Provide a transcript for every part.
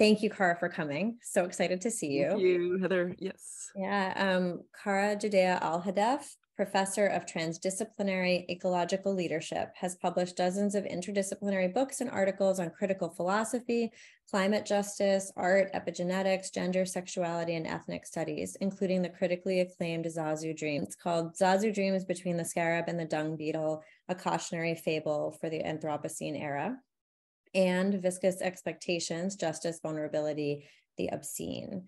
Thank you, Cara, for coming. So excited to see you. Thank you, Heather. Yes. Yeah, Cara Judea Alhadeff, professor of transdisciplinary ecological leadership, has published dozens of interdisciplinary books and articles on critical philosophy, climate justice, art, epigenetics, gender, sexuality, and ethnic studies, including the critically acclaimed Zazu Dreams. It's called Zazu Dreams Between the Scarab and the Dung Beetle, a cautionary fable for the Anthropocene era, and Viscous Expectations, Justice, Vulnerability, the Obscene.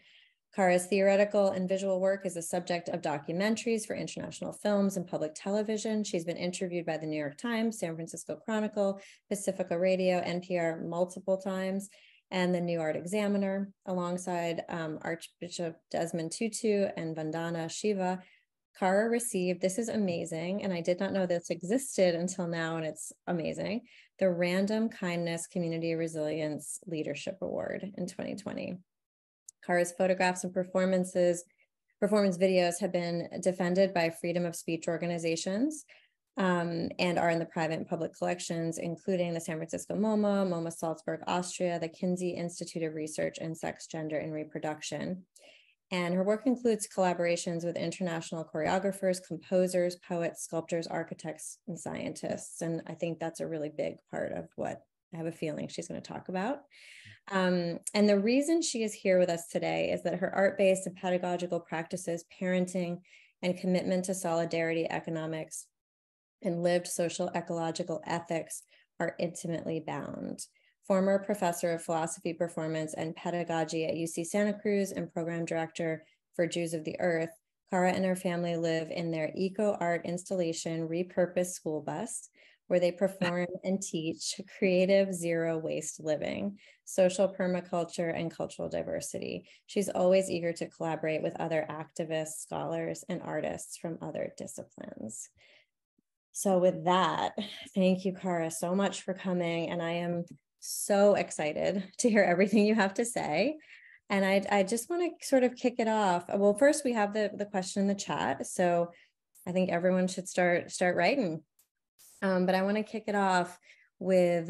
Cara's theoretical and visual work is the subject of documentaries for international films and public television. She's been interviewed by the New York Times, San Francisco Chronicle, Pacifica Radio, NPR multiple times, and the New Art Examiner, alongside Archbishop Desmond Tutu and Vandana Shiva. Cara received, this is amazing, and I did not know this existed until now, and it's amazing, the Random Kindness Community Resilience Leadership Award in 2020. Cara's photographs and performance videos have been defended by freedom of speech organizations and are in the private and public collections, including the San Francisco MoMA Salzburg, Austria, the Kinsey Institute of Research in Sex, Gender, and Reproduction. And her work includes collaborations with international choreographers, composers, poets, sculptors, architects, and scientists. And I think that's a really big part of what I have a feeling she's going to talk about. And the reason she is here with us today is that her art-based and pedagogical practices, parenting, and commitment to solidarity economics and lived social ecological ethics are intimately bound. Former professor of philosophy, performance, and pedagogy at UC Santa Cruz and program director for Jews of the Earth, Cara and her family live in their eco-art installation repurposed school bus, where they perform and teach creative zero waste living, social permaculture, and cultural diversity. She's always eager to collaborate with other activists, scholars, and artists from other disciplines. So with that, thank you, Cara, so much for coming. And I am so excited to hear everything you have to say. And I just want to sort of kick it off. Well, first we have the question in the chat. So I think everyone should start writing. But I want to kick it off with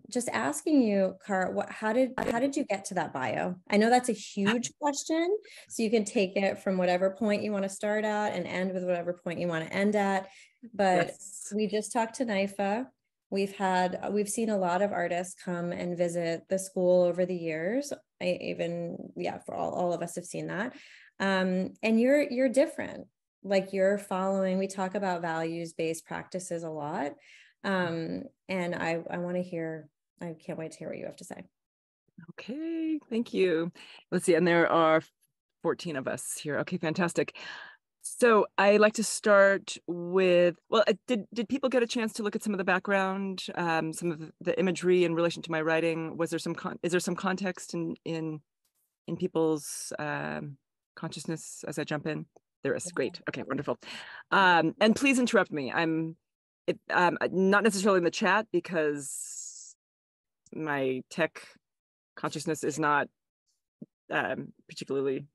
just asking you, Cara, how did you get to that bio? I know that's a huge question, so you can take it from whatever point you want to start at and end with whatever point you want to end at. But yes. We just talked to NYFA. We've seen a lot of artists come and visit the school over the years. For all of us have seen that. And you're different. Like you're following, we talk about values-based practices a lot. And I want to hear, I can't wait to hear what you have to say. Okay, thank you. Let's see, and there are 14 of us here. Okay, fantastic. So I like to start with, well, did people get a chance to look at some of the background, some of the imagery in relation to my writing? Was there is there some context in people's consciousness as I jump in? There is. Great. Okay, wonderful. And please interrupt me. I'm not necessarily in the chat because my tech consciousness is not particularly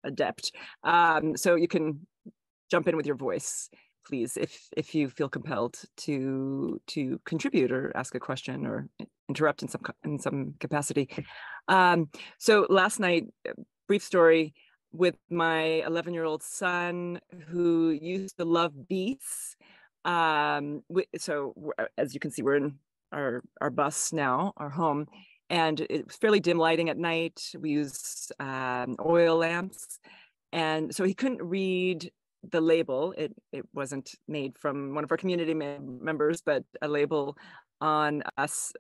adept. So you can jump in with your voice, please, if you feel compelled to contribute or ask a question or interrupt in some capacity. So last night, brief story. With my 11-year-old son who used to love beets. So as you can see, we're in our bus now, our home, and it's fairly dim lighting at night. We use oil lamps. And so he couldn't read the label. It wasn't made from one of our community members, but a label on us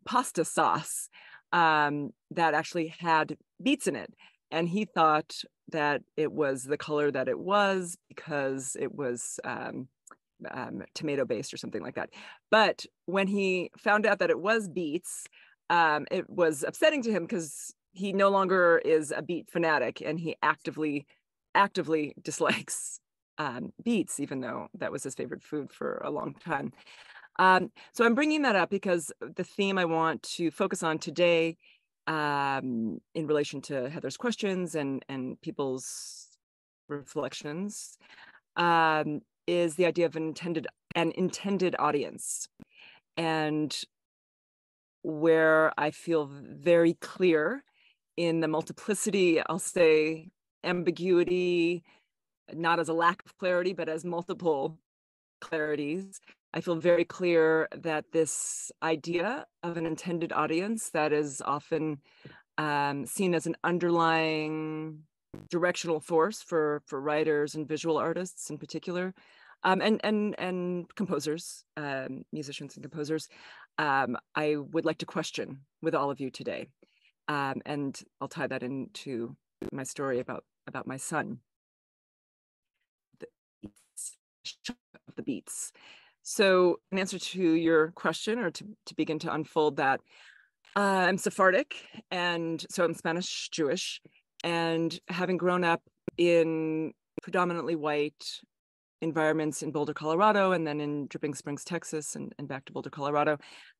pasta sauce that actually had beets in it. And he thought that it was the color that it was because it was tomato-based or something like that. But when he found out that it was beets, it was upsetting to him because he no longer is a beet fanatic and he actively dislikes beets, even though that was his favorite food for a long time. So I'm bringing that up because the theme I want to focus on today in relation to Heather's questions and people's reflections is the idea of an intended audience. And where I feel very clear in the multiplicity, I'll say ambiguity, not as a lack of clarity, but as multiple clarities. I feel very clear that this idea of an intended audience that is often seen as an underlying directional force for writers and visual artists in particular, and composers, musicians and composers, I would like to question with all of you today. And I'll tie that into my story about my son. The beats. So in answer to your question, or to begin to unfold that, I'm Sephardic, and so I'm Spanish Jewish, and having grown up in predominantly white environments in Boulder, Colorado, and then in Dripping Springs, Texas, and back to Boulder, Colorado,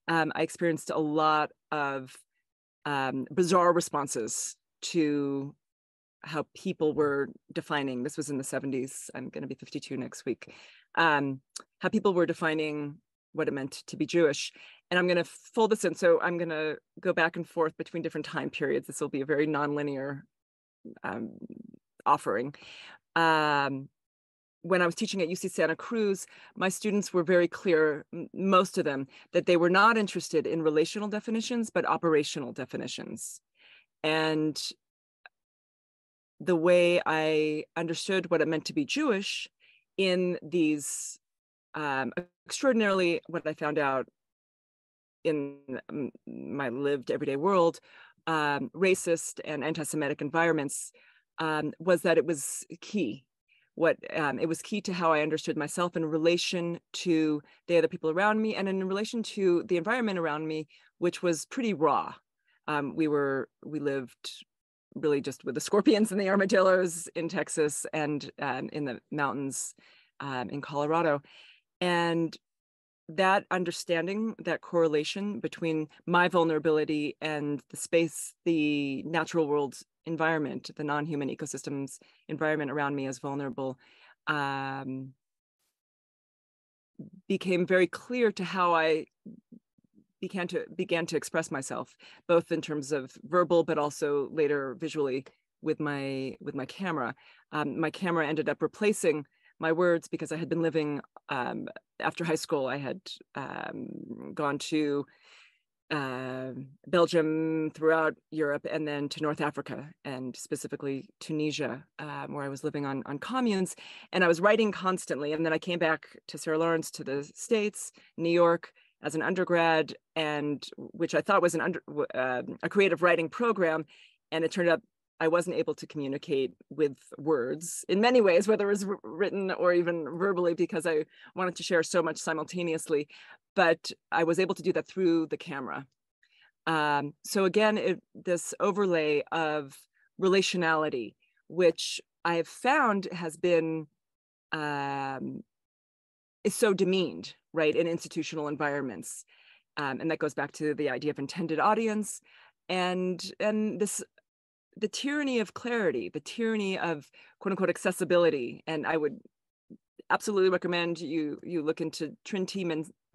I experienced a lot of bizarre responses to how people were defining, this was in the 70s, I'm going to be 52 next week, how people were defining what it meant to be Jewish. And I'm going to fold this in. So I'm going to go back and forth between different time periods. This will be a very nonlinear offering. When I was teaching at UC Santa Cruz, my students were very clear, most of them, that they were not interested in relational definitions, but operational definitions. And the way I understood what it meant to be Jewish in these extraordinarily, what I found out in my lived everyday world, racist and anti-Semitic environments, was that it was key. It was key to how I understood myself in relation to the other people around me, and in relation to the environment around me, which was pretty raw. We lived really just with the scorpions and the armadillos in Texas, and in the mountains in Colorado. And that understanding, that correlation between my vulnerability and the space, the natural world environment, the non-human ecosystems environment around me as vulnerable, became very clear to how I began to express myself, both in terms of verbal, but also later visually with my camera. My camera ended up replacing my words because I had been living, after high school, I had gone to Belgium, throughout Europe, and then to North Africa, and specifically Tunisia, where I was living on communes, and I was writing constantly. And then I came back to Sarah Lawrence, to the States, New York, as an undergrad, and which I thought was a creative writing program. And it turned out I wasn't able to communicate with words in many ways, whether it was written or even verbally, because I wanted to share so much simultaneously. But I was able to do that through the camera. So again, this overlay of relationality, which I have found has been, is so demeaned, right, in institutional environments. And that goes back to the idea of intended audience, and the tyranny of clarity, the tyranny of quote unquote accessibility. And I would absolutely recommend you look into Trinh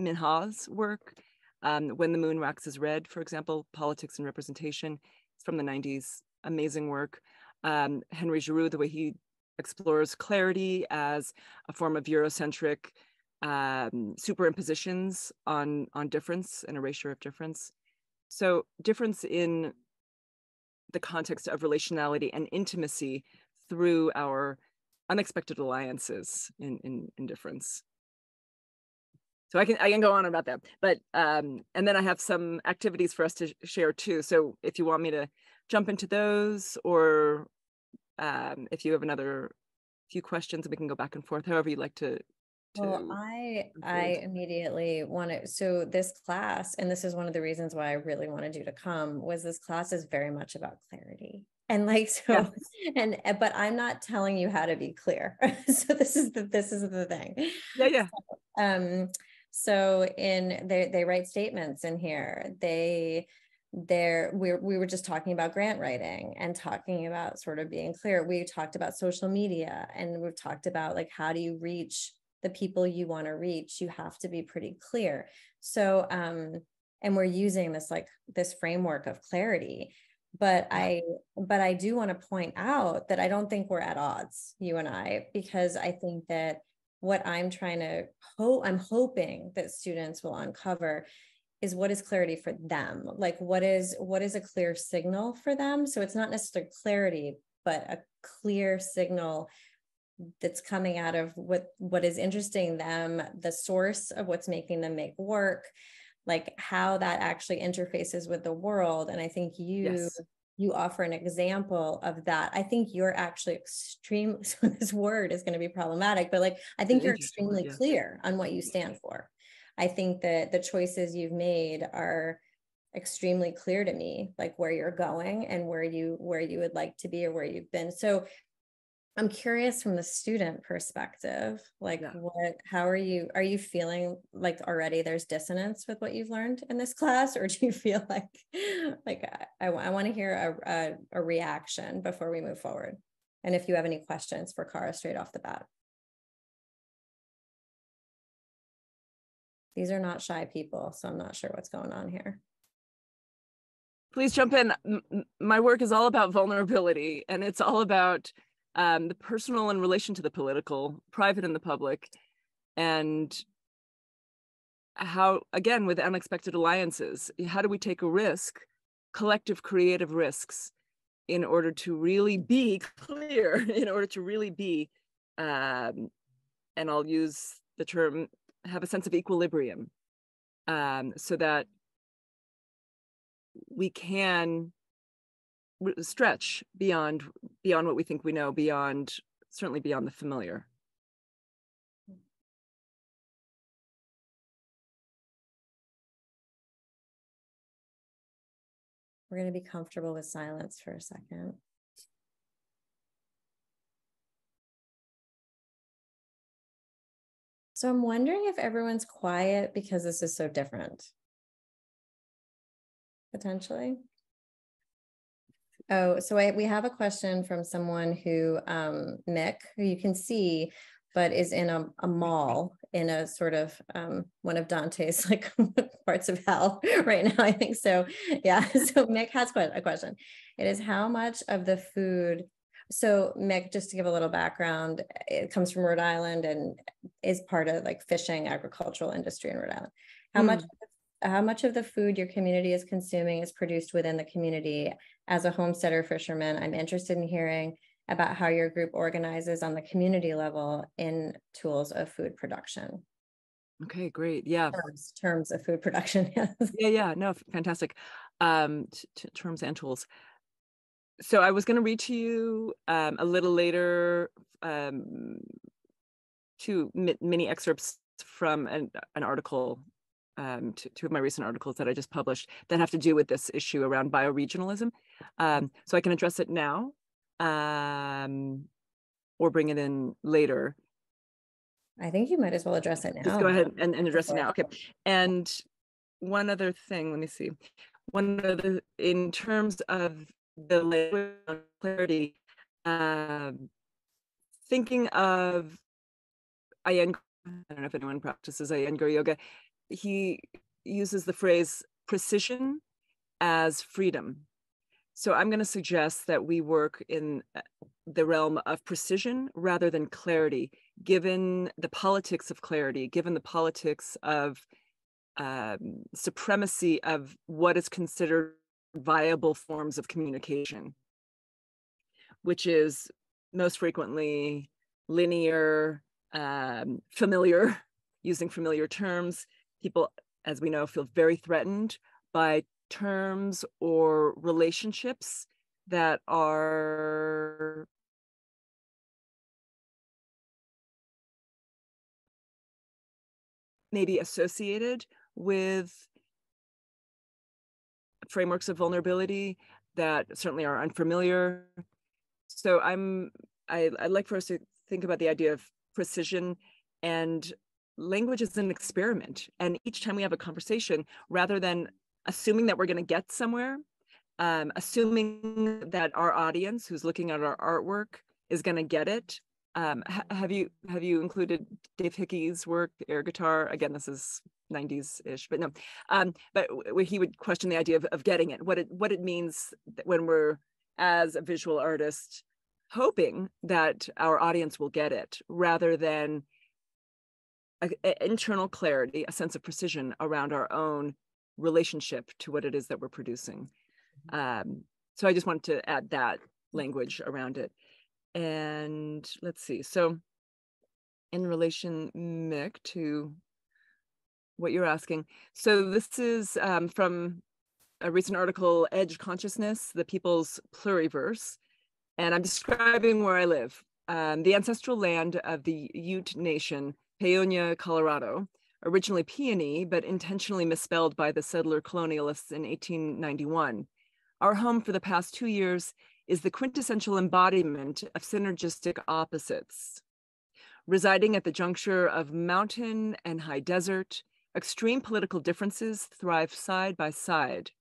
Minh-Ha's work, When the Moon Waxes Red, for example, Politics and Representation. It's from the 90s, amazing work. Henry Giroux, the way he explores clarity as a form of Eurocentric superimpositions on difference and erasure of difference. So difference in the context of relationality and intimacy through our unexpected alliances in difference. So I can go on about that, but and then I have some activities for us to share too. So if you want me to jump into those, or if you have another few questions, we can go back and forth, however you'd like to. Well, I immediately want to, so this class, and this is one of the reasons why I really wanted you to come, was this class is very much about clarity. And like, so, yeah. But I'm not telling you how to be clear. So this is the thing. Yeah. So they write statements in here. We were just talking about grant writing and talking about sort of being clear. We talked about social media, and we've talked about like, how do you reach the people you want to reach? You have to be pretty clear. So and we're using this framework of clarity. But I do want to point out that I don't think we're at odds, you and I, because I think that what I'm I'm hoping that students will uncover is what is clarity for them? Like what is a clear signal for them? So it's not necessarily clarity, but a clear signal that's coming out of what is interesting them, the source of what's making them make work, like how that actually interfaces with the world. And I think you offer an example of that. I think you're actually extreme. So this word is going to be problematic, but I think you're extremely clear on what you stand for. I think that the choices you've made are extremely clear to me, like where you're going and where you would like to be or where you've been. So I'm curious from the student perspective, how are you feeling like already there's dissonance with what you've learned in this class? Or do you feel like I want to hear a reaction before we move forward? And if you have any questions for Cara straight off the bat. These are not shy people, so I'm not sure what's going on here. Please jump in. My work is all about vulnerability, and it's all about the personal in relation to the political, private and the public, and how, again, with unexpected alliances, how do we take a risk, collective creative risks, in order to really be clear, in order to really be, and I'll use the term, have a sense of equilibrium, so that we can stretch beyond what we think we know, certainly beyond the familiar. We're going to be comfortable with silence for a second. So I'm wondering if everyone's quiet because this is so different. Potentially. Oh, so we have a question from someone who, Mick, who you can see, but is in a mall in a sort of one of Dante's parts of hell right now, I think. So yeah, so Mick has a question. It is how much of the food, so Mick, just to give a little background, it comes from Rhode Island and is part of fishing agricultural industry in Rhode Island. How much of the food your community is consuming is produced within the community? As a homesteader fisherman, I'm interested in hearing about how your group organizes on the community level in tools of food production. Okay, great. Yeah. Terms of food production. Yeah. No, fantastic. Terms and tools. So I was going to read to you a little later two mini excerpts from an article, two of my recent articles that I just published that have to do with this issue around bioregionalism. So I can address it now or bring it in later. I think you might as well address it now. Just go ahead and address it now. Okay. And one other thing, let me see. In terms of the language on clarity, thinking of Iyengar, I don't know if anyone practices Iyengar yoga, he uses the phrase precision as freedom. So I'm going to suggest that we work in the realm of precision rather than clarity, given the politics of clarity, given the politics of supremacy of what is considered viable forms of communication, which is most frequently linear, familiar, using familiar terms. People, as we know, feel very threatened by terms or relationships that are maybe associated with frameworks of vulnerability that certainly are unfamiliar. So I'd like for us to think about the idea of precision, and language is an experiment. And each time we have a conversation, rather than assuming that we're going to get somewhere, assuming that our audience who's looking at our artwork is going to get it, Have you included Dave Hickey's work, air guitar? Again, this is 90s-ish, but no. But where he would question the idea of getting it, what it means when we're, as a visual artist, hoping that our audience will get it, rather than an internal clarity, a sense of precision around our own relationship to what it is that we're producing. So I just wanted to add that language around it. And let's see, so in relation, Mick, to what you're asking, so this is from a recent article, Edge Consciousness, the People's Pluriverse, and I'm describing where I live, the ancestral land of the Ute Nation, Paonia, Colorado, originally Peony, but intentionally misspelled by the settler colonialists in 1891. Our home for the past 2 years is the quintessential embodiment of synergistic opposites. Residing at the juncture of mountain and high desert, extreme political differences thrive side by side.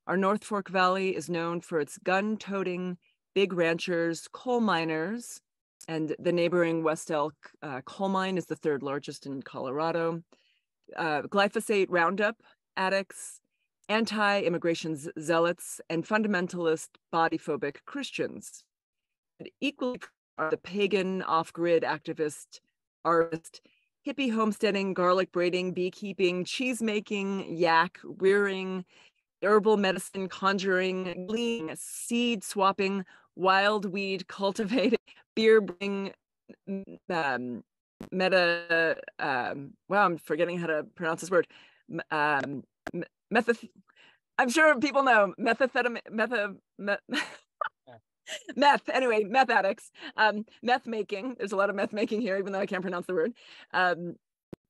Our North Fork Valley is known for its gun-toting, big ranchers, coal miners, and the neighboring West Elk coal mine is the third largest in Colorado. Glyphosate Roundup addicts, anti-immigration zealots, and fundamentalist body-phobic Christians. But equally are the pagan off-grid activist, artist, hippie homesteading, garlic braiding, beekeeping, cheese making, yak rearing, herbal medicine conjuring, gleaning, seed swapping, wild weed cultivating, beer brewing, wow, I'm forgetting how to pronounce this word. I'm sure people know meth, anyway, meth addicts, meth making. There's a lot of meth making here, even though I can't pronounce the word.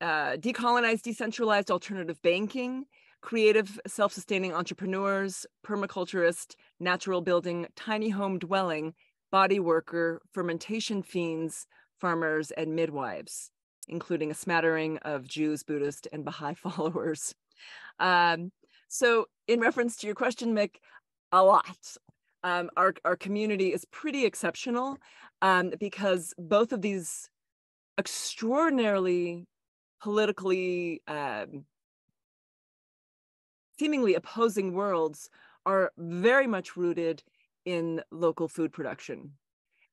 Decolonized, decentralized alternative banking, creative, self-sustaining entrepreneurs, permaculturist, natural building, tiny home dwelling, body worker, fermentation fiends, farmers, and midwives, including a smattering of Jews, Buddhist, and Baha'i followers. So in reference to your question, Mick, a lot. Our community is pretty exceptional because both of these extraordinarily politically seemingly opposing worlds are very much rooted in local food production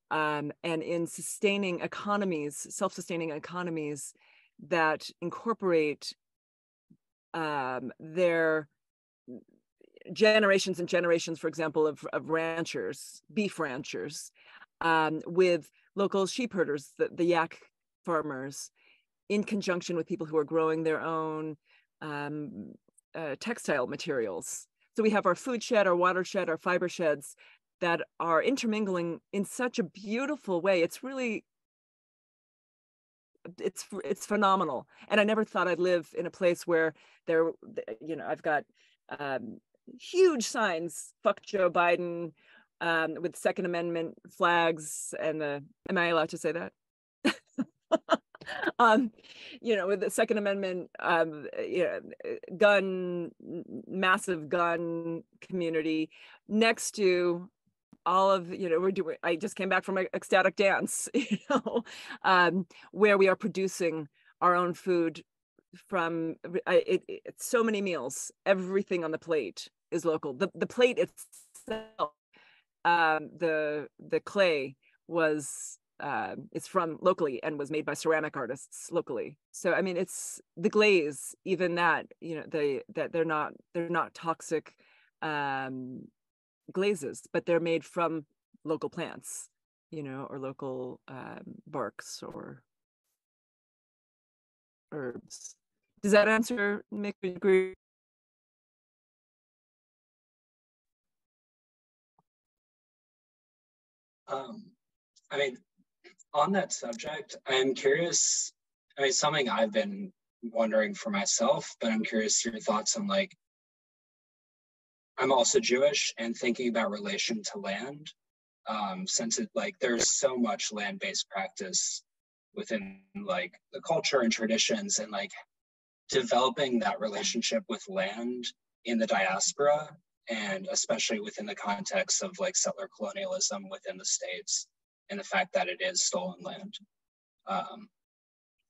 and in sustaining economies, self-sustaining economies that incorporate their generations and generations, for example, of ranchers, beef ranchers, with local sheep herders, the yak farmers, in conjunction with people who are growing their own textile materials. So we have our food shed, our watershed, our fiber sheds that are intermingling in such a beautiful way. It's really, it's phenomenal. And I never thought I'd live in a place where there, you know, I've got huge signs, fuck Joe Biden, with Second Amendment flags and the, am I allowed to say that? You know, with the Second Amendment, massive gun community next to all of, you know, I just came back from an ecstatic dance, you know, where we are producing our own food from, it's so many meals, everything on the plate is local. The plate itself, the clay was, it's from locally and was made by ceramic artists locally. So I mean, it's the glaze, even that, you know, that they're not toxic glazes, but they're made from local plants, you know, or local barks or herbs. Does that answer, Mick? Agree? I mean, on that subject, I'm curious, I mean, something I've been wondering for myself, but I'm curious your thoughts on, like, I'm also Jewish and thinking about relation to land, since it, like, there's so much land-based practice within, like, the culture and traditions, and, like, developing that relationship with land in the diaspora, and especially within the context of, like, settler colonialism within the States. and the fact that it is stolen land.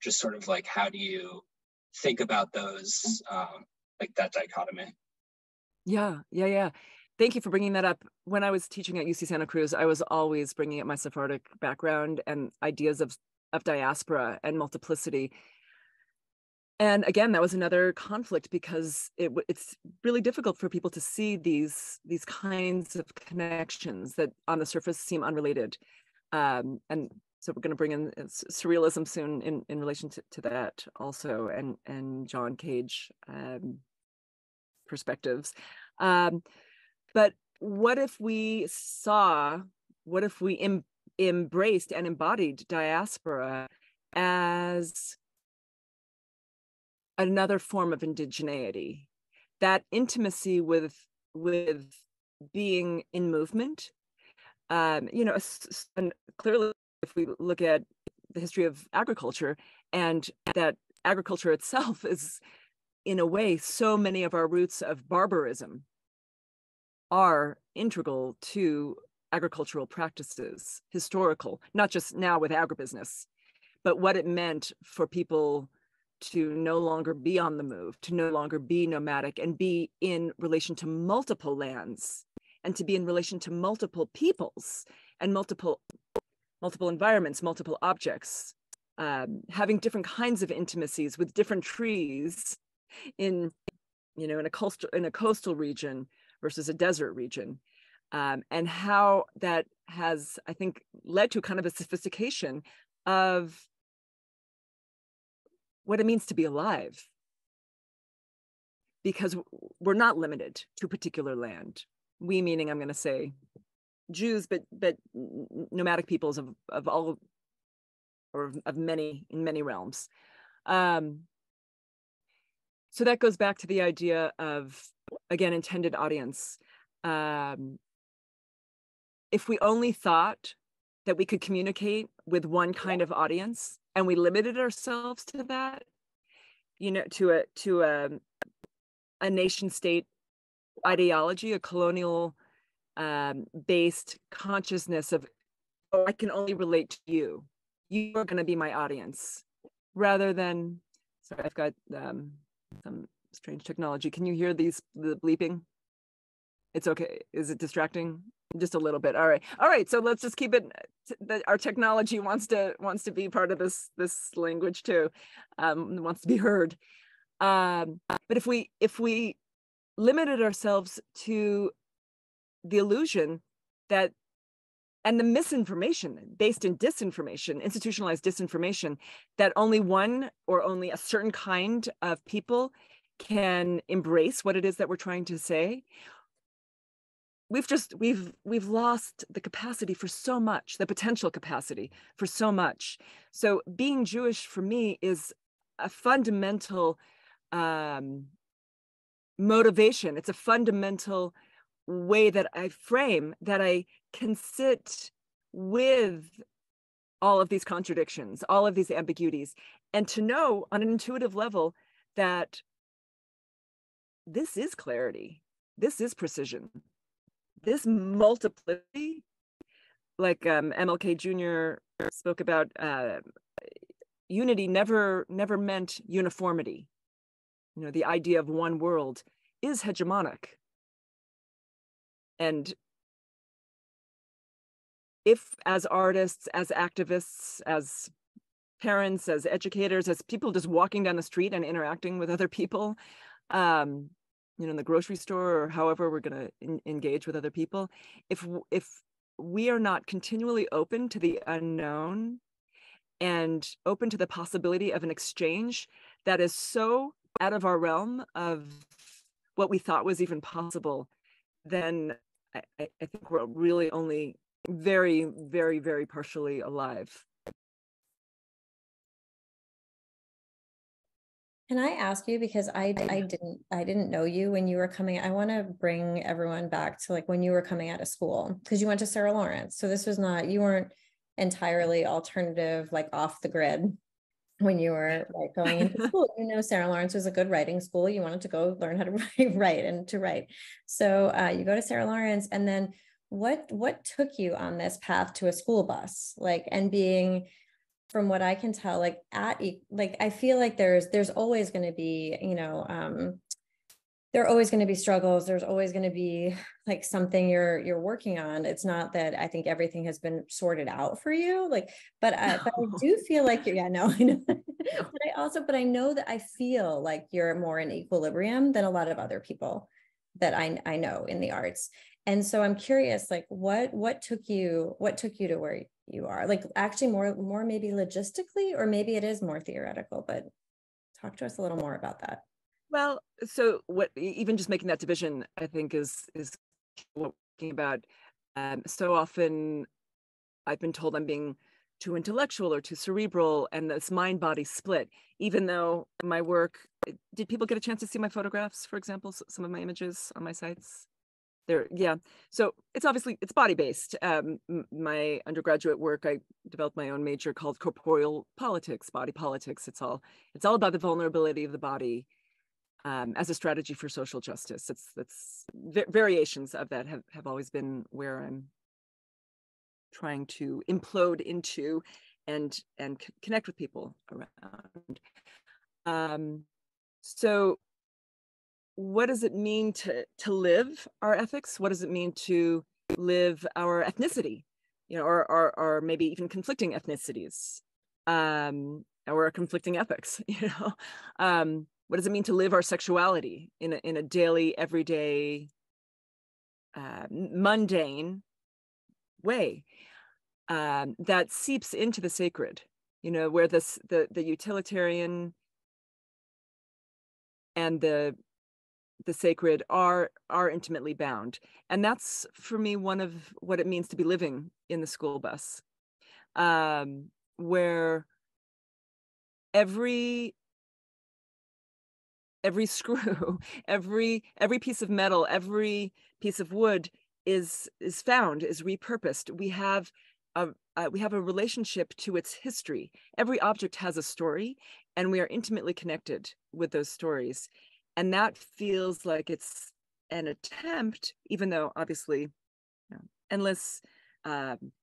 Just sort of like, how do you think about those, like that dichotomy? Yeah. Thank you for bringing that up. When I was teaching at UC Santa Cruz, I was always bringing up my Sephardic background and ideas of diaspora and multiplicity. And again, that was another conflict, because it's really difficult for people to see these kinds of connections that on the surface seem unrelated. And so we're going to bring in surrealism soon in relation to that also, and John Cage perspectives. But what if we embraced and embodied diaspora as another form of indigeneity, that intimacy with being in movement? And clearly, if we look at the history of agriculture, and that agriculture itself is, in a way, so many of our roots of barbarism are integral to agricultural practices, historical, not just now with agribusiness, but what it meant for people to no longer be on the move, to no longer be nomadic, and be in relation to multiple lands, and to be in relation to multiple peoples and multiple environments, multiple objects, having different kinds of intimacies with different trees in a coastal region versus a desert region, and how that has, I think, led to kind of a sophistication of what it means to be alive, because we're not limited to a particular land. We, meaning, I'm going to say Jews, but nomadic peoples of all, or of many, in many realms. So that goes back to the idea of, again, intended audience. If we only thought that we could communicate with one kind of audience, and we limited ourselves to that, to a nation state ideology, a colonial based consciousness of, oh, I can only relate to you. You are going to be my audience, rather than, sorry, I've got some strange technology. Can you hear the bleeping? It's okay. Is it distracting? Just a little bit. All right. So let's just keep it. Our technology wants to be part of this language too. Wants to be heard. But if we limited ourselves to the illusion that, and the misinformation based in disinformation, institutionalized disinformation, that only one or only a certain kind of people can embrace what it is that we're trying to say, we've lost the capacity for so much, the potential capacity for so much. So being Jewish for me is a fundamental motivation. It's a fundamental way that I frame, that I can sit with all of these contradictions, all of these ambiguities, and to know on an intuitive level that this is clarity, this is precision, this multiplicity, like MLK Jr. spoke about, unity never meant uniformity. The idea of one world is hegemonic. And if, as artists, as activists, as parents, as educators, as people just walking down the street and interacting with other people, in the grocery store, or however we're going to engage with other people, if we are not continually open to the unknown and open to the possibility of an exchange that is so out of our realm of what we thought was even possible, then I think we're really only very, very, very partially alive. Can I ask you, because I didn't know you when you were coming, I want to bring everyone back to like when you were coming out of school, because you went to Sarah Lawrence. So this was not, you weren't entirely alternative, like off the grid when you were like going into school. Sarah Lawrence was a good writing school. You wanted to go learn how to write and to write. So you go to Sarah Lawrence, and then what took you on this path to a school bus, like, and being, from what I can tell, like I feel like there's always going to be, there are always going to be struggles. There's always going to be like something you're working on. It's not that I think everything has been sorted out for you. Like, but I do feel like I know. But I know that I feel like you're more in equilibrium than a lot of other people that I know in the arts. And so I'm curious, like, what took you to where you are? Like, actually more maybe logistically, or maybe it is more theoretical, but talk to us a little more about that. Well, so what, even just making that division, I think is what we're talking about. So often I've been told I'm being too intellectual or too cerebral, and this mind-body split, even though my work, did people get a chance to see my photographs, for example, some of my images on my sites? Yeah. So it's body-based. My undergraduate work, I developed my own major called corporeal politics, body politics. It's all about the vulnerability of the body as a strategy for social justice. That's variations of that have always been where I'm trying to implode into and connect with people around. So what does it mean to live our ethics? What does it mean to live our ethnicity? Or maybe even conflicting ethnicities, or conflicting ethics, what does it mean to live our sexuality in a daily, everyday, mundane way that seeps into the sacred, where the utilitarian and the sacred are intimately bound. And that's, for me, one of what it means to be living in the school bus, where every screw, every piece of metal, every piece of wood is repurposed. We have a relationship to its history. Every object has a story, and we are intimately connected with those stories. And that feels like it's an attempt, even though obviously endless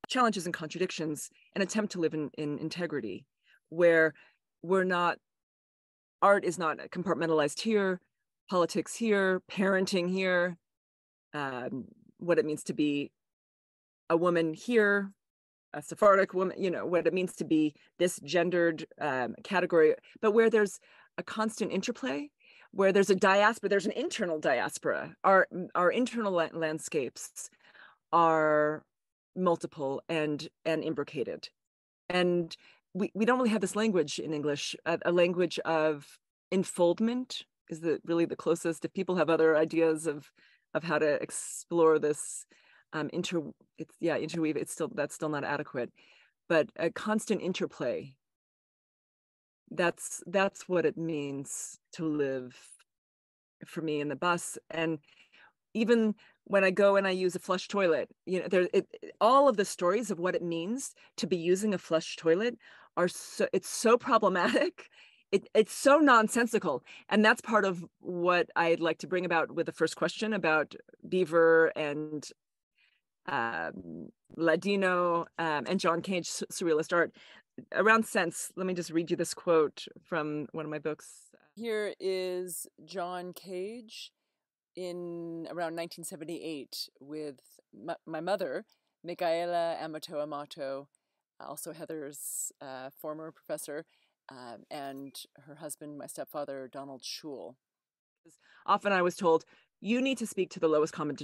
challenges and contradictions, an attempt to live in integrity, where art is not compartmentalized here, politics here, parenting here, what it means to be a woman here, a Sephardic woman, what it means to be this gendered category, but where there's a constant interplay, where there's a diaspora, there's an internal diaspora. Our internal landscapes are multiple and imbricated. And we don't really have this language in English. A language of enfoldment is really the closest. If people have other ideas of how to explore this interweave, that's still not adequate. But a constant interplay. That's what it means to live for me in the bus. And even when I go and I use a flush toilet, all of the stories of what it means to be using a flush toilet it's so problematic. It's so nonsensical. And that's part of what I'd like to bring about with the first question about Beaver and Ladino and John Cage surrealist art. Around sense, let me just read you this quote from one of my books. Here is John Cage in around 1978 with my mother, Micaela Amato, also Heather's former professor, and her husband, my stepfather, Donald Schul. Often I was told, you need to speak to the lowest common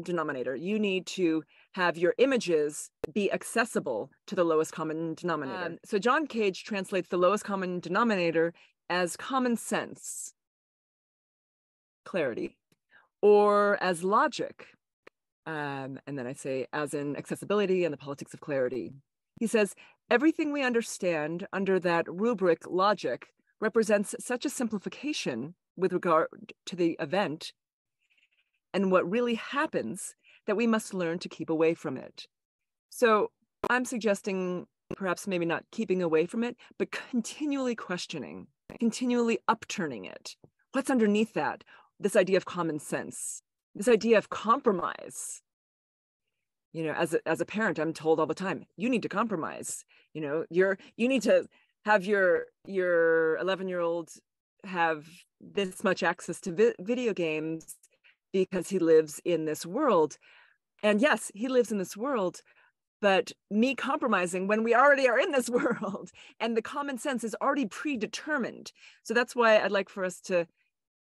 denominator. You need to have your images be accessible to the lowest common denominator. So John Cage translates the lowest common denominator as common sense, clarity, or as logic. And then I say, as in accessibility and the politics of clarity. He says, everything we understand under that rubric logic represents such a simplification with regard to the event and what really happens that we must learn to keep away from it. So I'm suggesting perhaps maybe not keeping away from it, but continually questioning, continually upturning it. What's underneath that? This idea of common sense, this idea of compromise, You know, as a parent, I'm told all the time, you need to compromise. You know, you need to have your 11-year-old have this much access to video games because he lives in this world. And yes, he lives in this world, but me compromising when we already are in this world and the common sense is already predetermined. So that's why I'd like for us to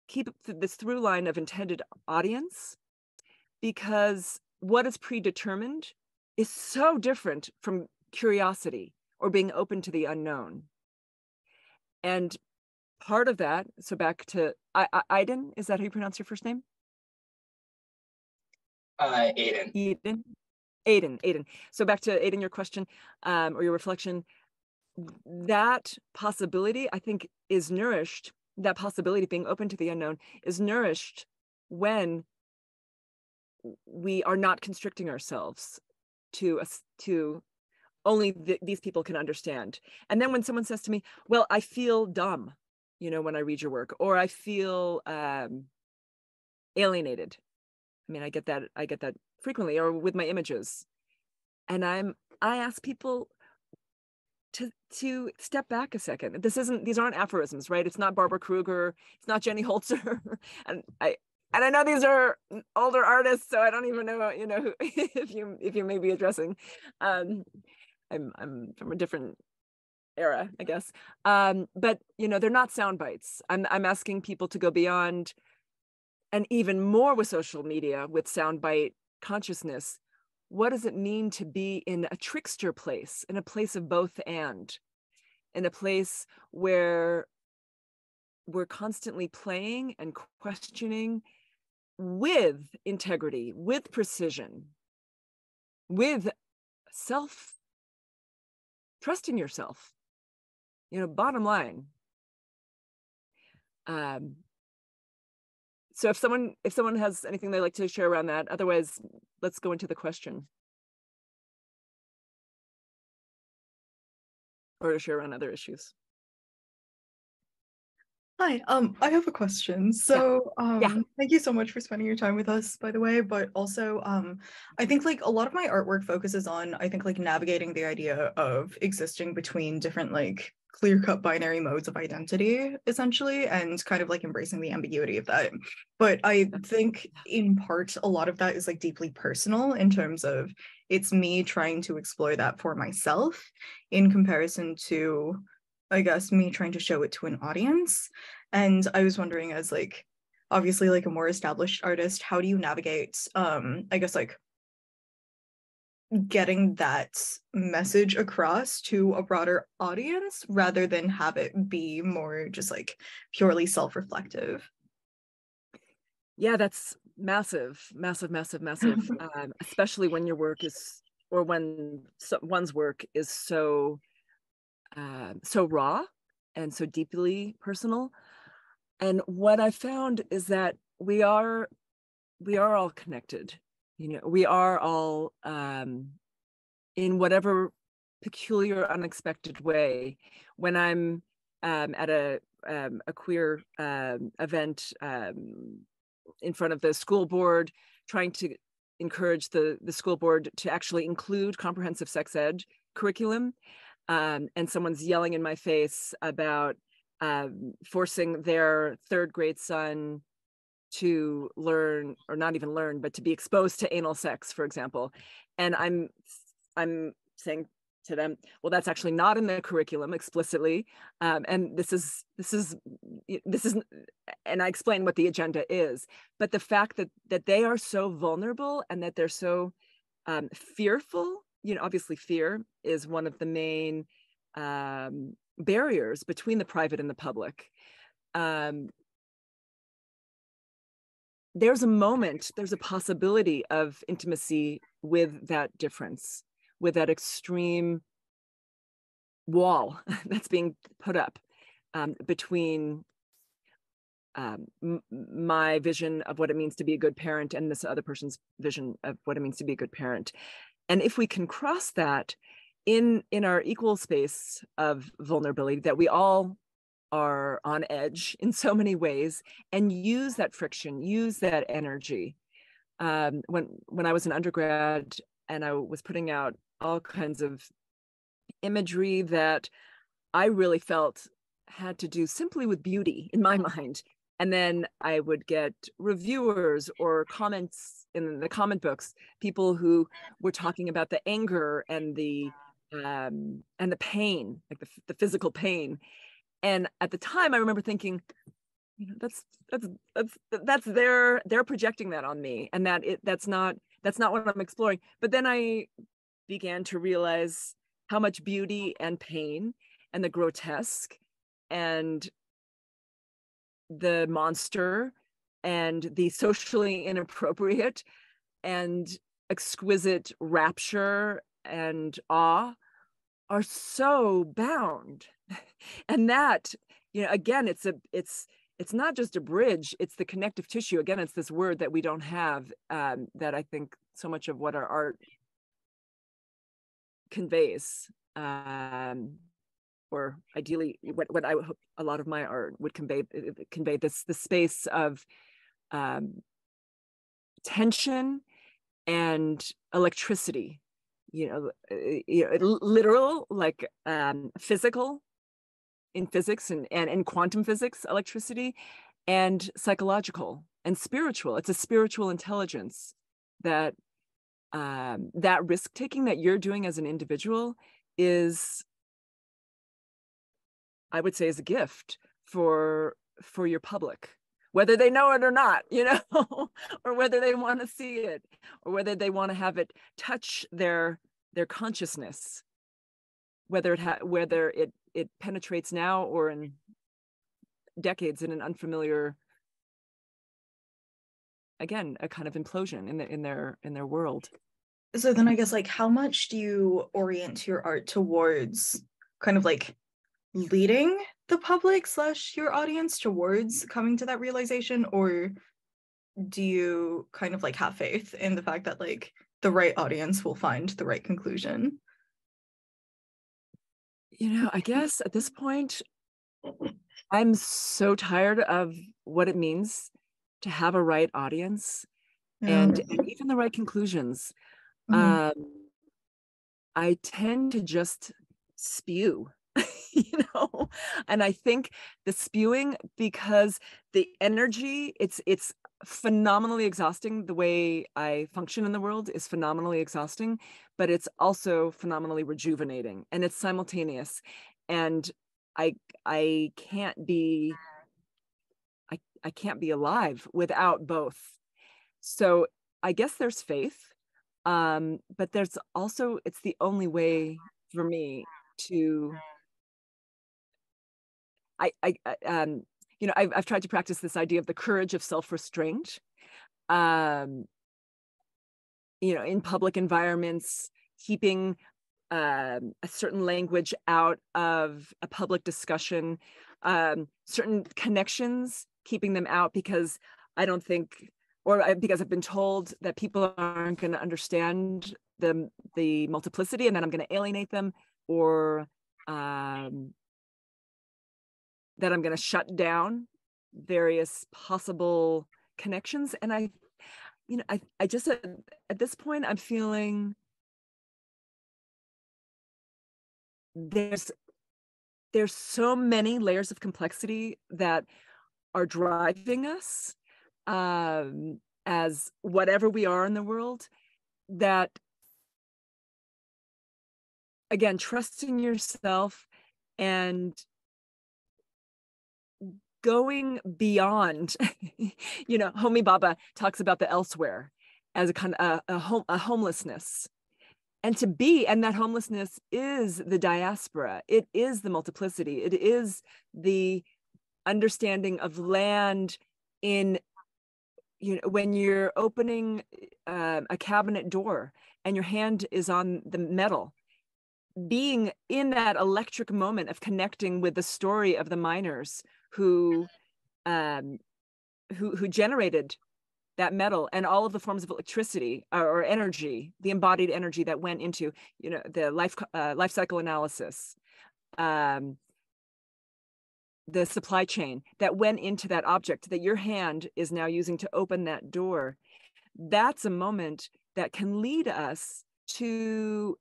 keep this through line of intended audience, because what is predetermined is so different from curiosity or being open to the unknown. And part of that, so back to Aiden, is that how you pronounce your first name? Aiden. Aiden. So back to Aiden, your question or your reflection, that possibility, I think, is nourished, that possibility of being open to the unknown is nourished when we are not constricting ourselves to only these people can understand. And then when someone says to me, well, I feel dumb, you know, when I read your work, or I feel alienated. I mean, I get that frequently, or with my images. And I ask people to step back a second. These aren't aphorisms, right? It's not Barbara Kruger, it's not Jenny Holzer. And I know these are older artists, so I don't even know, you know, if you may be addressing. I'm from a different era, I guess. But you know, they're not sound bites. I'm asking people to go beyond, and even more with social media, with soundbite consciousness. What does it mean to be in a trickster place, in a place of both and, in a place where we're constantly playing and questioning with integrity, with precision, with trusting yourself, you know, bottom line. So if someone has anything they'd like to share around that, otherwise let's go into the question. Or to share around other issues. Hi, I have a question. So, thank you so much for spending your time with us, by the way, but also, I think like a lot of my artwork focuses on, I think like navigating the idea of existing between different like clear-cut binary modes of identity, essentially, and kind of like embracing the ambiguity of that. But I think in part, a lot of that is like deeply personal in terms of it's me trying to explore that for myself in comparison to, I guess, me trying to show it to an audience. And I was wondering, as like obviously like a more established artist, how do you navigate I guess like getting that message across to a broader audience rather than have it be more just like purely self-reflective? Yeah, that's massive. Especially when your work is, or when one's work is so raw and so deeply personal. And what I found is that we are all connected. You know, we are all in whatever peculiar, unexpected way. When I'm at a queer event in front of the school board, trying to encourage the school board to actually include comprehensive sex ed curriculum, and someone's yelling in my face about forcing their third grade son to learn, or not even learn, but to be exposed to anal sex, for example. And I'm saying to them, well, that's actually not in the curriculum explicitly. And this is, and I explain what the agenda is, but the fact that they are so vulnerable and that they're so fearful, you know, obviously fear is one of the main barriers between the private and the public. There's a possibility of intimacy with that difference, with that extreme wall that's being put up between my vision of what it means to be a good parent and this other person's vision of what it means to be a good parent. And if we can cross that in our equal space of vulnerability, that we all are on edge in so many ways, and use that friction, use that energy. When I was an undergrad, and I was putting out all kinds of imagery that I really felt had to do simply with beauty in my mind. And then I would get reviewers or comments in the comment books, people who were talking about the anger and the pain, like the physical pain. And at the time, I remember thinking, you know, that's they're projecting that on me, and that's not what I'm exploring. But then I began to realize how much beauty and pain and the grotesque and the monster and the socially inappropriate and exquisite rapture and awe are so bound. And that, you know, again, it's not just a bridge, it's the connective tissue. Again, it's this word that we don't have, that I think so much of what our art conveys, or ideally what I hope a lot of my art would convey this space of tension and electricity, literal, like physical in physics and in quantum physics, electricity, and psychological and spiritual. It's a spiritual intelligence that that risk-taking that you're doing as an individual is, I would say, is a gift for your public, whether they know it or not, you know, or whether they want to see it, or whether they want to have it touch their consciousness, whether it penetrates now or in decades in an unfamiliar, again, a kind of implosion in their world. So then I guess, like, how much do you orient your art towards kind of like leading the public / your audience towards coming to that realization, or do you kind of like have faith in the fact that like the right audience will find the right conclusion? You know, I guess at this point, I'm so tired of what it means to have a right audience and even the right conclusions. I tend to just spew, you know, and I think the spewing, because the energy, it's phenomenally exhausting. The way I function in the world is phenomenally exhausting, but it's also phenomenally rejuvenating, and it's simultaneous. And I can't be alive without both. So I guess there's faith, but there's also, it's the only way for me to, you know, I've tried to practice this idea of the courage of self-restraint, you know, in public environments, keeping a certain language out of a public discussion, certain connections, keeping them out because I don't think, or because I've been told that people aren't going to understand the multiplicity, and then I'm going to alienate them, or that I'm going to shut down various possible connections. And I just at this point, I'm feeling there's so many layers of complexity that are driving us as whatever we are in the world, that, again, trusting yourself and going beyond, you know, Homi Bhabha talks about the elsewhere as a kind of a homelessness. And that homelessness is the diaspora. It is the multiplicity. It is the understanding of land in, you know, when you're opening a cabinet door and your hand is on the metal, being in that electric moment of connecting with the story of the miners who generated that metal and all of the forms of electricity or energy, the embodied energy that went into, you know, the life cycle analysis, the supply chain that went into that object that your hand is now using to open that door. That's a moment that can lead us to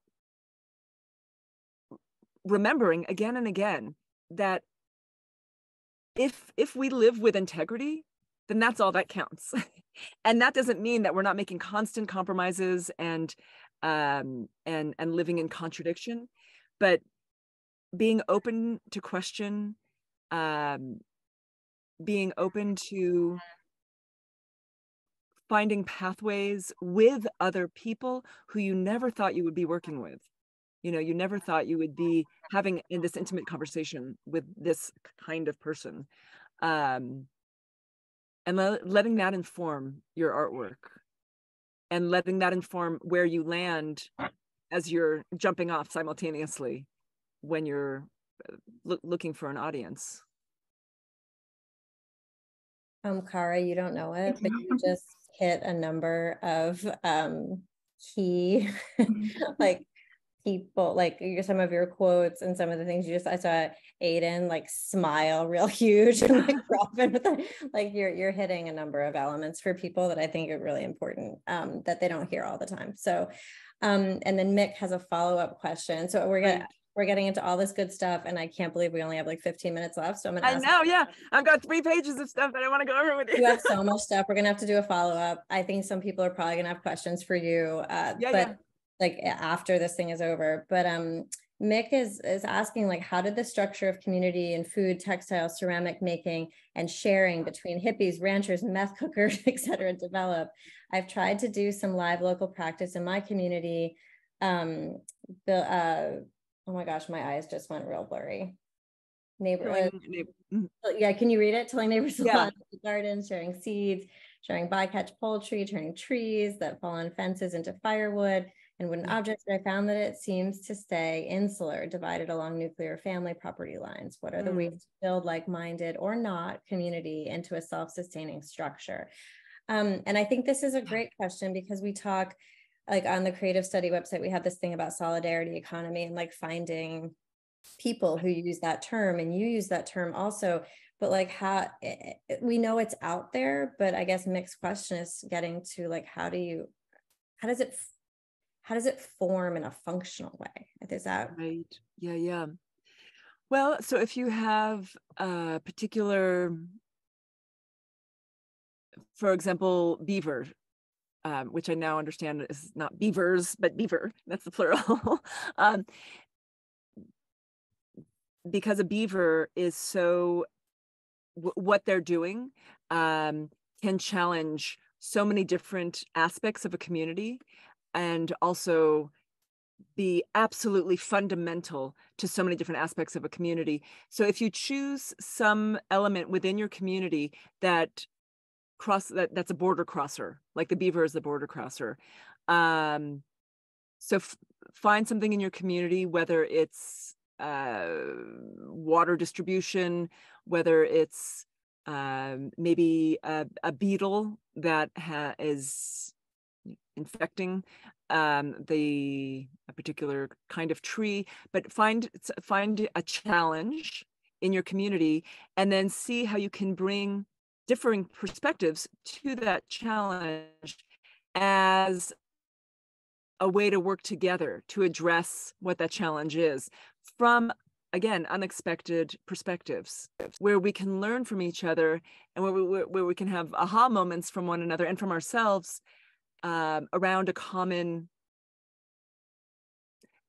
remembering again and again that if we live with integrity, then that's all that counts. And that doesn't mean that we're not making constant compromises and living in contradiction, but being open to question, being open to finding pathways with other people who you never thought you would be working with. You know, you never thought you would be having in this intimate conversation with this kind of person. And letting that inform your artwork, and letting that inform where you land as you're jumping off simultaneously when you're looking for an audience. Cara, you don't know it, but you just hit a number of key like people, like some of your quotes and some of the things I saw Aiden like smile real huge and like Robin with the, like you're hitting a number of elements for people that I think are really important that they don't hear all the time. So and then Mick has a follow-up question. So we're getting into all this good stuff, and I can't believe we only have like 15 minutes left. So I'm gonna ask. I know, yeah. I've got 3 pages of stuff that I want to go over with you. You have so much stuff. We're gonna have to do a follow-up. I think some people are probably gonna have questions for you. Like after this thing is over. But Mick is asking, like, how did the structure of community in food, textile, ceramic making, and sharing between hippies, ranchers, meth cookers, etc. develop? I've tried to do some live local practice in my community. Oh my gosh, my eyes just went real blurry. Yeah, can you read it? Telling neighbors to gardens, sharing seeds, sharing bycatch poultry, turning trees that fall on fences into firewood and wooden objects. But I found that it seems to stay insular, divided along nuclear family property lines. What are the ways to build like-minded or not community into a self-sustaining structure? And I think this is a great question, because we talk, like on the Creative Study website, we have this thing about solidarity economy and like finding people who use that term, and you use that term also, but like how we know it's out there, but I guess Mick's question is getting to like, how does it form in a functional way? Is that right? Yeah. Well, so if you have a particular, for example, beaver, which I now understand is not beavers, but beaver, that's the plural. Because a beaver is so, what they're doing can challenge so many different aspects of a community, and also be absolutely fundamental to so many different aspects of a community. So if you choose some element within your community that's a border crosser, like the beaver is the border crosser. So find something in your community, whether it's water distribution, whether it's maybe a beetle that is infecting a particular kind of tree, but find a challenge in your community, and then see how you can bring differing perspectives to that challenge as a way to work together to address what that challenge is from, again, unexpected perspectives, where we can learn from each other, and where we can have aha moments from one another and from ourselves around a common.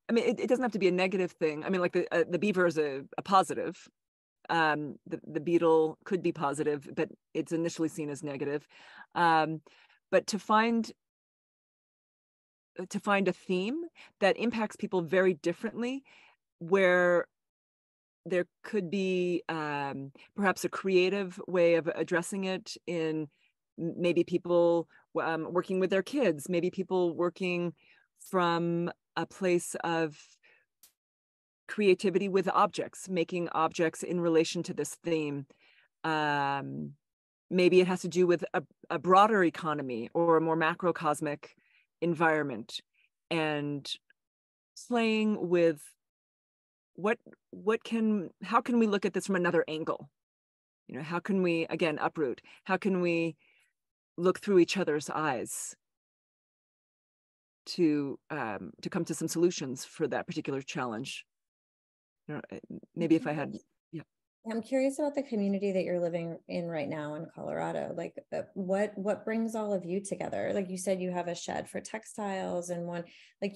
I mean, it doesn't have to be a negative thing. I mean, like the beaver is a positive. The beetle could be positive, but it's initially seen as negative. But to find a theme that impacts people very differently, where there could be perhaps a creative way of addressing it, in maybe people working with their kids, maybe people working from a place of creativity with objects, making objects in relation to this theme. Maybe it has to do with a broader economy or a more macrocosmic environment, and playing with how can we look at this from another angle? You know, how can we, again, uproot? How can we look through each other's eyes? to come to some solutions for that particular challenge. You know, maybe if I had, yeah. I'm curious about the community that you're living in right now in Colorado. Like, what brings all of you together? Like you said, you have a shed for textiles, and one, like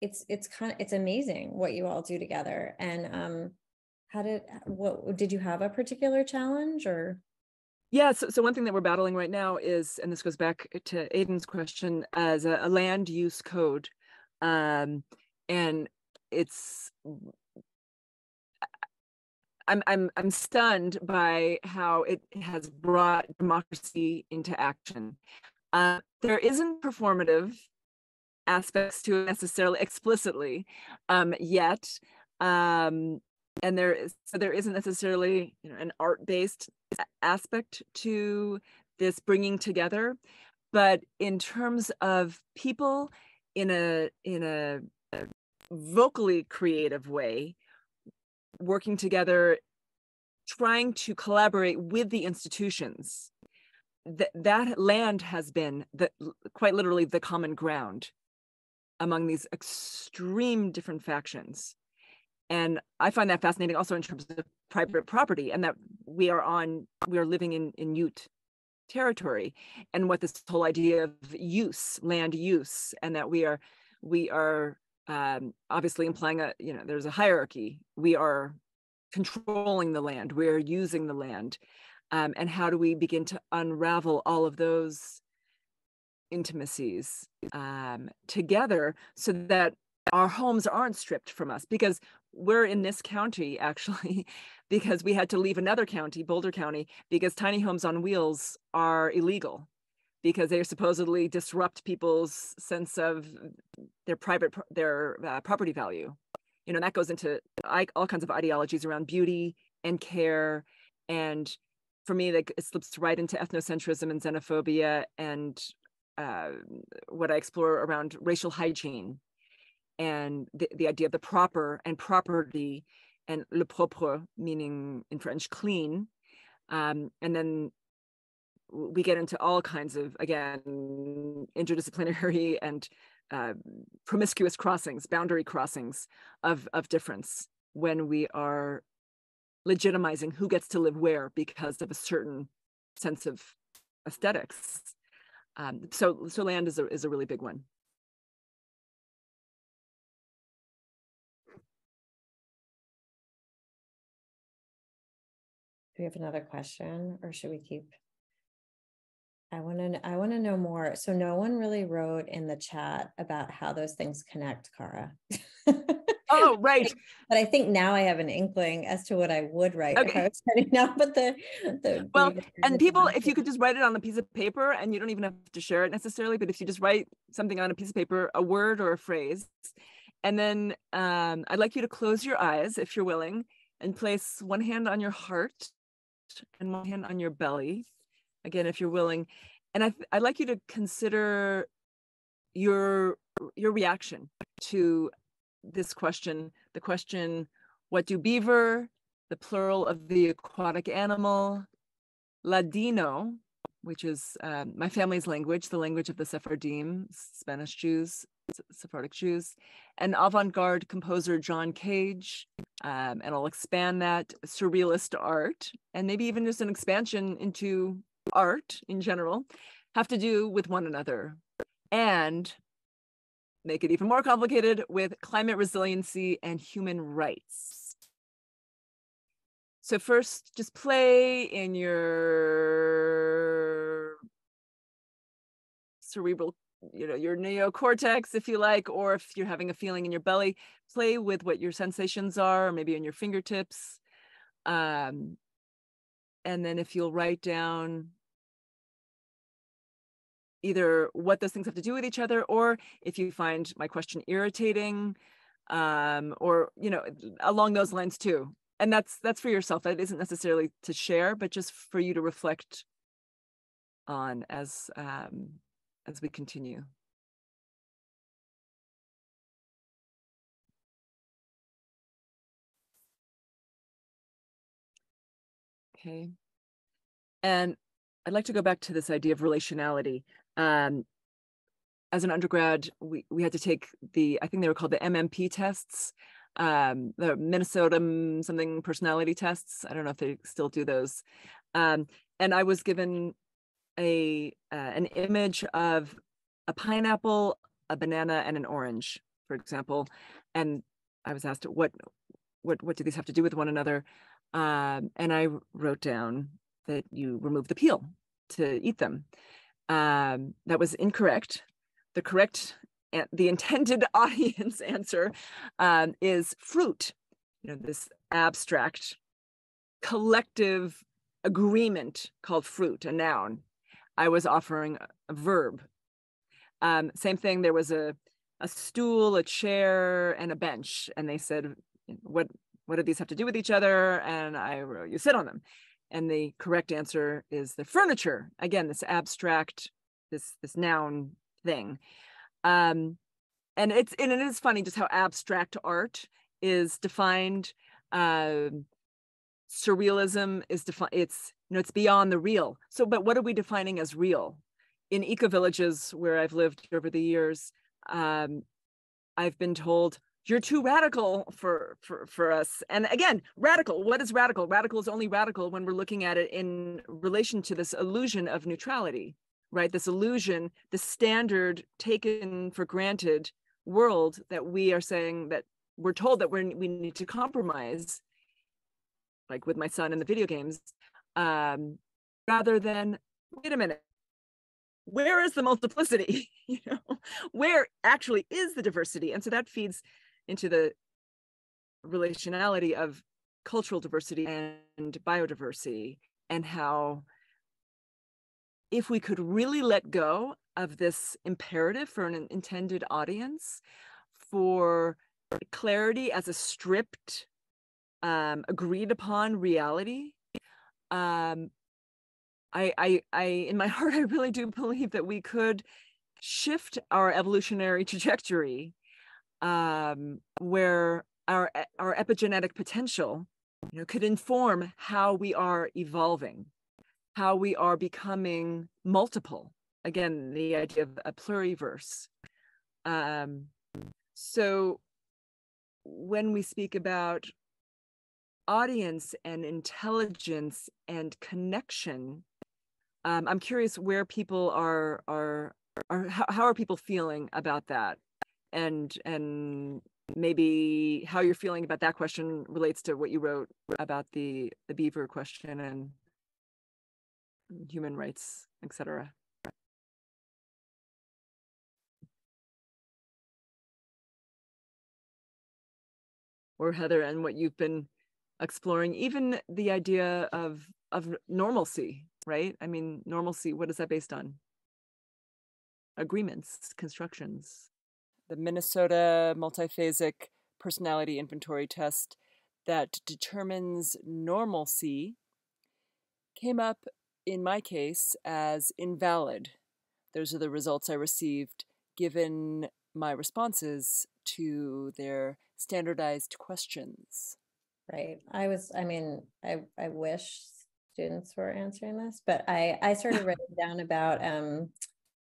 it's amazing what you all do together. And what did you have a particular challenge or? Yeah, so one thing that we're battling right now is, and this goes back to Aiden's question, as a land use code, and it's, I'm stunned by how it has brought democracy into action. There isn't performative aspects to it necessarily explicitly yet, and there isn't necessarily, you know, an art-based aspect to this bringing together, but in terms of people in a vocally creative way working together, trying to collaborate with the institutions, that land has been quite literally the common ground among these extreme different factions. And I find that fascinating also in terms of private property, and that we are living in Ute territory, and what this whole idea of use, land use, and that we are obviously implying there's a hierarchy. We are controlling the land, we're using the land, and how do we begin to unravel all of those intimacies together so that our homes aren't stripped from us, because we're in this county actually because we had to leave another county, Boulder County, because tiny homes on wheels are illegal, because they supposedly disrupt people's sense of their property value. You know, that goes into all kinds of ideologies around beauty and care, and for me, like, it slips right into ethnocentrism and xenophobia, and what I explore around racial hygiene, and the idea of the proper and property, and le propre, meaning in French clean, and then we get into all kinds of, again, interdisciplinary and promiscuous crossings, boundary crossings of difference, when we are legitimizing who gets to live where because of a certain sense of aesthetics. So land is a really big one. Do we have another question, or should we keep? I want to know more. So no one really wrote in the chat about how those things connect, Cara. Oh, right. But I think now I have an inkling as to what I would write if I was writing now. But well, and people, if you could just write it on a piece of paper, and you don't even have to share it necessarily, but if you just write something on a piece of paper, a word or a phrase, and then I'd like you to close your eyes if you're willing, and place one hand on your heart and one hand on your belly, again, if you're willing. And I'd like you to consider your reaction to this question, the question, what do beaver, the plural of the aquatic animal, Ladino, which is my family's language, the language of the Sephardim Spanish Jews, Sephardic Jews, and avant-garde composer John Cage, and I'll expand that, surrealist art, and maybe even just an expansion into art in general, have to do with one another, and make it even more complicated with climate resiliency and human rights. So first, just play in your cerebral, your neocortex, if you like, or if you're having a feeling in your belly, play with what your sensations are, or maybe in your fingertips. And then if you'll write down either what those things have to do with each other, or if you find my question irritating, or along those lines too. And that's for yourself. That isn't necessarily to share, but just for you to reflect on as we continue. Okay. And I'd like to go back to this idea of relationality. as an undergrad, we had to take I think they were called the MMP tests, the Minnesota something personality tests. I don't know if they still do those. And I was given an image of a pineapple, a banana, and an orange, for example. And I was asked, what do these have to do with one another? And I wrote down that you remove the peel to eat them. That was incorrect. The intended audience answer is fruit. This abstract collective agreement called fruit, a noun. I was offering a verb. Same thing, there was a stool, a chair, and a bench. And they said, what do these have to do with each other? And I wrote, you sit on them. And the correct answer is the furniture. Again, this abstract, this noun thing. And it is funny just how abstract art is defined. Surrealism is defined, it's beyond the real. So, but what are we defining as real? In eco-villages where I've lived over the years, I've been told, you're too radical for us. And again, radical, what is radical? Radical is only radical when we're looking at it in relation to this illusion of neutrality, right? This illusion, the standard taken for granted world that we are saying that we're told that we need to compromise, like with my son in the video games, rather than, wait a minute, where is the multiplicity? Where actually is the diversity? And so that feeds into the relationality of cultural diversity and biodiversity, and how if we could really let go of this imperative for an intended audience, for clarity as a stripped, agreed upon reality, I in my heart, I really do believe that we could shift our evolutionary trajectory, where our epigenetic potential, could inform how we are evolving, how we are becoming multiple. Again, the idea of a pluriverse. So when we speak about audience and intelligence and connection, I'm curious where people are how are people feeling about that, and maybe how you're feeling about that question relates to what you wrote about the beaver question and human rights, etc. Or Heather, and what you've been exploring, even the idea of normalcy, right? I mean, normalcy, what is that based on? Agreements, constructions. The Minnesota multiphasic personality inventory test that determines normalcy came up, in my case, as invalid. Those are the results I received given my responses to their standardized questions. Right. I wish students were answering this, but I started writing down about,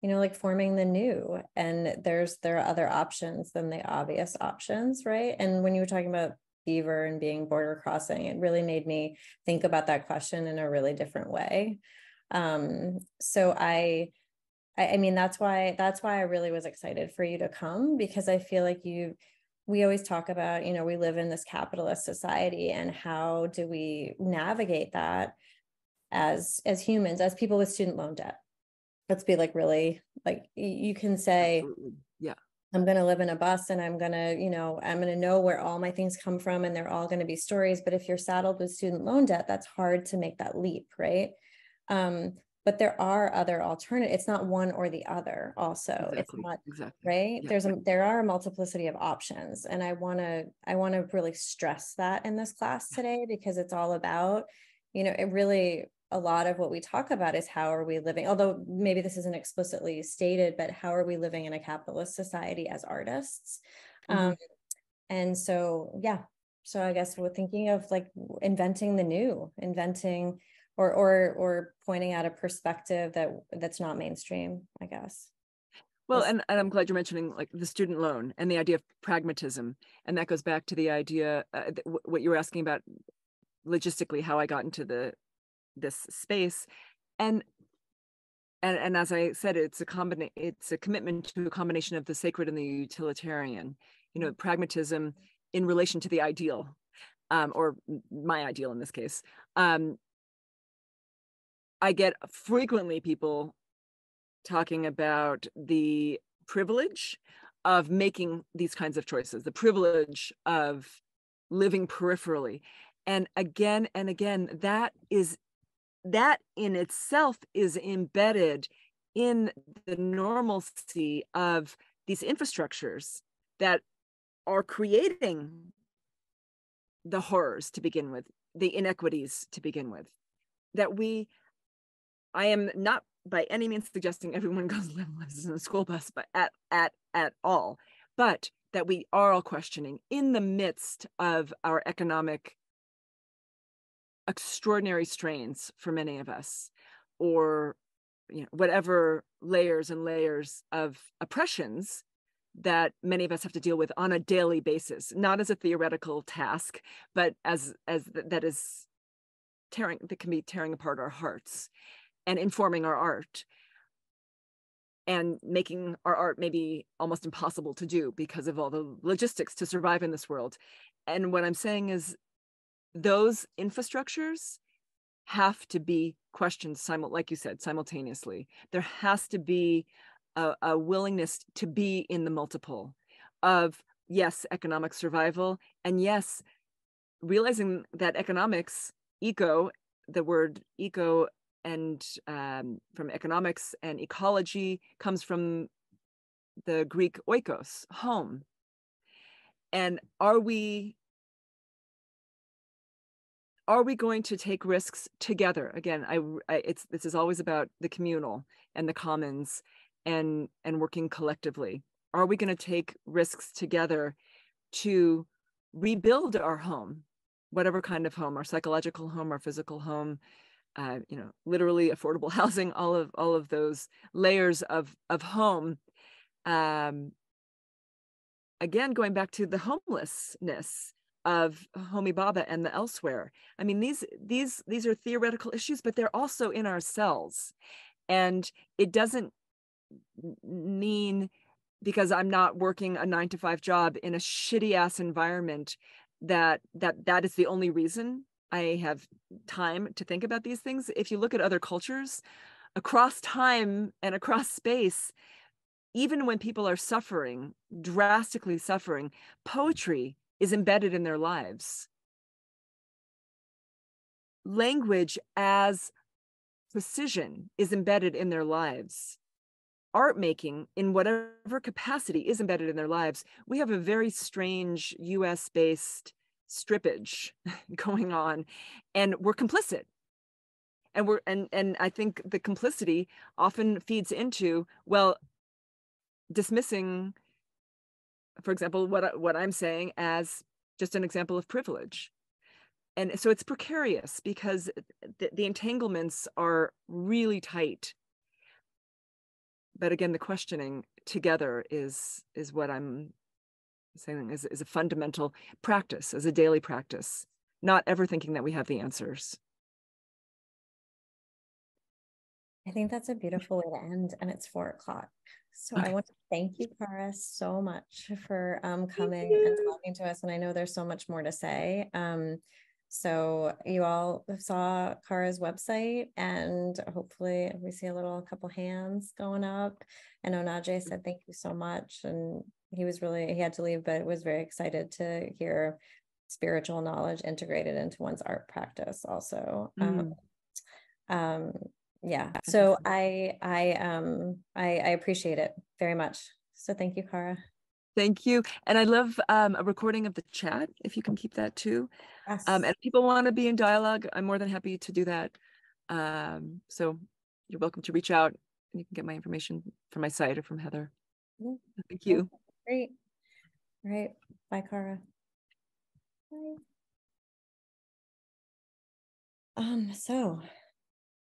like forming the new, and there are other options than the obvious options, right? And when you were talking about beaver and being border crossing, it really made me think about that question in a really different way. So I mean, that's why I really was excited for you to come, because I feel like we always talk about, we live in this capitalist society, and how do we navigate that as humans, as people with student loan debt? Let's be like, really, like, you can say, absolutely. Yeah, I'm going to live in a bus, and I'm going to know where all my things come from, and they're all going to be stories. But if you're saddled with student loan debt, that's hard to make that leap, right? But there are other alternatives. It's not one or the other. Also, exactly. It's not exactly. right. Yeah. There are a multiplicity of options, and I want to really stress that in this class today, because it's all about, it really, a lot of what we talk about is how are we living, although maybe this isn't explicitly stated, but how are we living in a capitalist society as artists? Mm-hmm. And so, yeah, so I guess we're thinking of like inventing the new, or pointing out a perspective that's not mainstream, I guess. Well, and I'm glad you're mentioning like the student loan and the idea of pragmatism. And that goes back to the idea, what you were asking about logistically, how I got into this space. And as I said, it's a commitment to a combination of the sacred and the utilitarian, you know, pragmatism in relation to the ideal, or my ideal in this case. I get frequently people talking about the privilege of making these kinds of choices, the privilege of living peripherally. And again, that in itself is embedded in the normalcy of these infrastructures that are creating the horrors to begin with, the inequities to begin with, I am not by any means suggesting everyone goes lives in a school bus, but at all, but that we are all questioning in the midst of our economic extraordinary strains for many of us, or you know, whatever layers and layers of oppressions that many of us have to deal with on a daily basis, not as a theoretical task, but as that can be tearing apart our hearts and informing our art and making our art maybe almost impossible to do because of all the logistics to survive in this world. And what I'm saying is those infrastructures have to be questioned, like you said, simultaneously. There has to be a willingness to be in the multiple of, yes, economic survival, and yes, realizing that economics, the word eco, and from economics and ecology comes from the Greek oikos, home. And are we going to take risks together? Again, this is always about the communal and the commons and working collectively. Are we going to take risks together to rebuild our home, whatever kind of home, our psychological home, our physical home, you know, literally affordable housing, all of those layers of home. Again, going back to the homelessness of Homi Bhabha and the elsewhere. I mean, these are theoretical issues, but they're also in our cells. And it doesn't mean because I'm not working a 9-to-5 job in a shitty ass environment that is the only reason I have time to think about these things. If you look at other cultures across time and across space, even when people are suffering, drastically suffering, poetry is embedded in their lives. Language as precision is embedded in their lives. Art making in whatever capacity is embedded in their lives. We have a very strange US-based strippage going on, and we're complicit. And I think the complicity often feeds into, well, dismissing, for example, what I'm saying as just an example of privilege. And so it's precarious because the entanglements are really tight. But again, the questioning together is what I'm saying is a fundamental practice, as a daily practice, not ever thinking that we have the answers. I think that's a beautiful way to end, and it's 4:00. So okay. I want to thank you, Cara, so much for coming and talking to us. And I know there's so much more to say. So you all saw Cara's website, and hopefully we see a couple hands going up. I know Najee said thank you so much, and he had to leave, but was very excited to hear spiritual knowledge integrated into one's art practice also. Yeah, so I appreciate it very much. So thank you, Cara. Thank you. And I love a recording of the chat, if you can keep that too. Yes. And if people want to be in dialogue, I'm more than happy to do that. So you're welcome to reach out. You can get my information from my site or from Heather. Yeah. Thank you. Great. All right. Bye, Cara. Bye. So